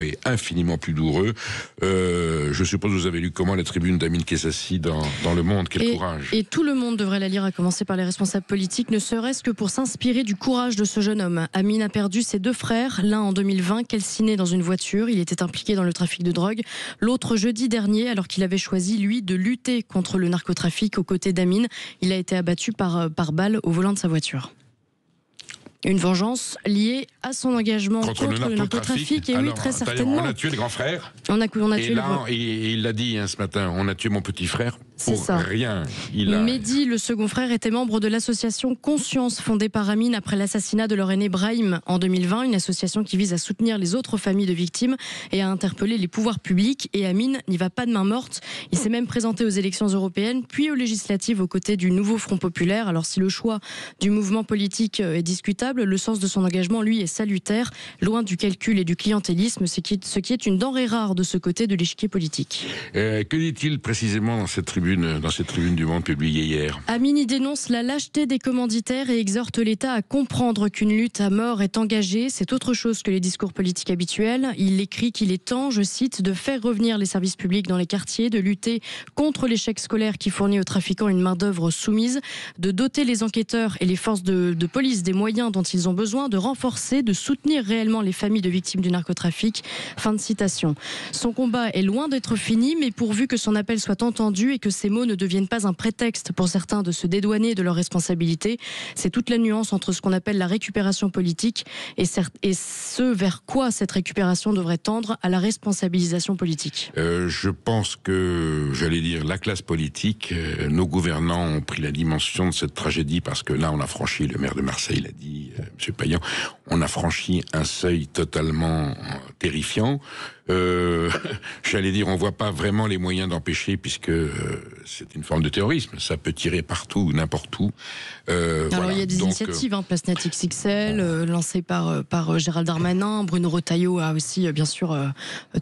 est infiniment plus douloureux. Je suppose que vous avez lu comment la tribune d'Amin Kezassi dans Le Monde. Quel courage. Et tout le monde devrait la lire, à commencer par les responsables politiques, ne serait-ce que pour s'inspirer du courage de ce jeune homme. Amin a perdu ses deux frères, l'un en 2020, calciné dans une voiture. Il était impliqué dans le trafic de drogue. L'autre jeudi dernier, alors qu'il avait choisi, lui, de lutter contre le narcotrafic aux côtés d'Amin. Il a été abattu par balle au volant de sa voiture. Une vengeance liée à son engagement contre le narcotrafic. Et oui, très certainement. On a tué le grand frère. On a tué et il l'a dit ce matin, on a tué mon petit frère. C'est ça. Rien. Mehdi, le second frère, était membre de l'association Conscience, fondée par Amin après l'assassinat de leur aîné Brahim en 2020, une association qui vise à soutenir les autres familles de victimes et à interpeller les pouvoirs publics. Et Amin n'y va pas de main morte. Il s'est même présenté aux élections européennes, puis aux législatives aux côtés du nouveau Front populaire. Alors si le choix du mouvement politique est discutable, le sens de son engagement, lui, est salutaire, loin du calcul et du clientélisme, ce qui est une denrée rare de ce côté de l'échiquier politique. Que dit-il précisément dans cette tribune du Monde publiée hier? Amin y dénonce la lâcheté des commanditaires et exhorte l'État à comprendre qu'une lutte à mort est engagée. C'est autre chose que les discours politiques habituels. Il écrit qu'il est temps, je cite, de faire revenir les services publics dans les quartiers, de lutter contre l'échec scolaire qui fournit aux trafiquants une main-d'œuvre soumise, de doter les enquêteurs et les forces de police des moyens dont ils ont besoin, de renforcer, de soutenir réellement les familles de victimes du narcotrafic. Fin de citation. Son combat est loin d'être fini, mais pourvu que son appel soit entendu et que ces mots ne deviennent pas un prétexte pour certains de se dédouaner de leurs responsabilités. C'est toute la nuance entre ce qu'on appelle la récupération politique et ce vers quoi cette récupération devrait tendre, à la responsabilisation politique. Je pense que, la classe politique, nos gouvernants ont pris la dimension de cette tragédie, parce que là, on a franchi, le maire de Marseille l'a dit, M. Payan, on a franchi un seuil totalement terrifiant. On voit pas vraiment les moyens d'empêcher, puisque c'est une forme de terrorisme. Ça peut tirer partout, n'importe où. Alors il y a des initiatives, Place Net XXL, lancées par Gérald Darmanin. Bruno Retailleau a aussi, bien sûr,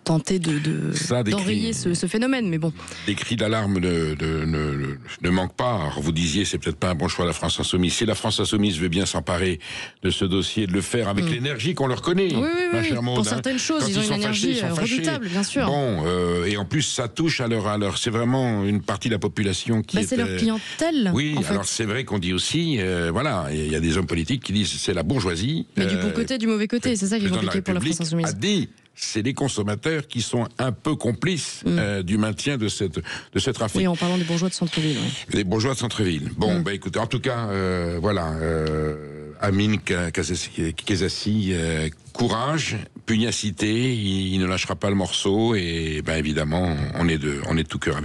tenté d'enrayer ce phénomène. Mais bon. Des cris d'alarme ne manquent pas. Alors vous disiez, c'est peut-être pas un bon choix de la France Insoumise. Si la France Insoumise veut bien s'emparer de ce dossier, de le faire avec l'énergie qu'on leur connaît. Oui. Pour certaines choses, ils ont une énergie redoutable, bien sûr. Bon, et en plus, ça touche à leur c'est vraiment une partie de la population qui c'est leur clientèle. Oui, alors c'est vrai qu'on dit aussi, il y a des hommes politiques qui disent c'est la bourgeoisie. Mais du bon côté, du mauvais côté, c'est ça qui est compliqué pour la France Insoumise. A dit, c'est les consommateurs qui sont un peu complices du maintien de ce trafic. Oui, en parlant des bourgeois de centre-ville. Les bourgeois de centre-ville. Bon, écoutez, en tout cas, Amin Kezassi, courage, pugnacité, il ne lâchera pas le morceau, et évidemment, on est de tout cœur avec lui.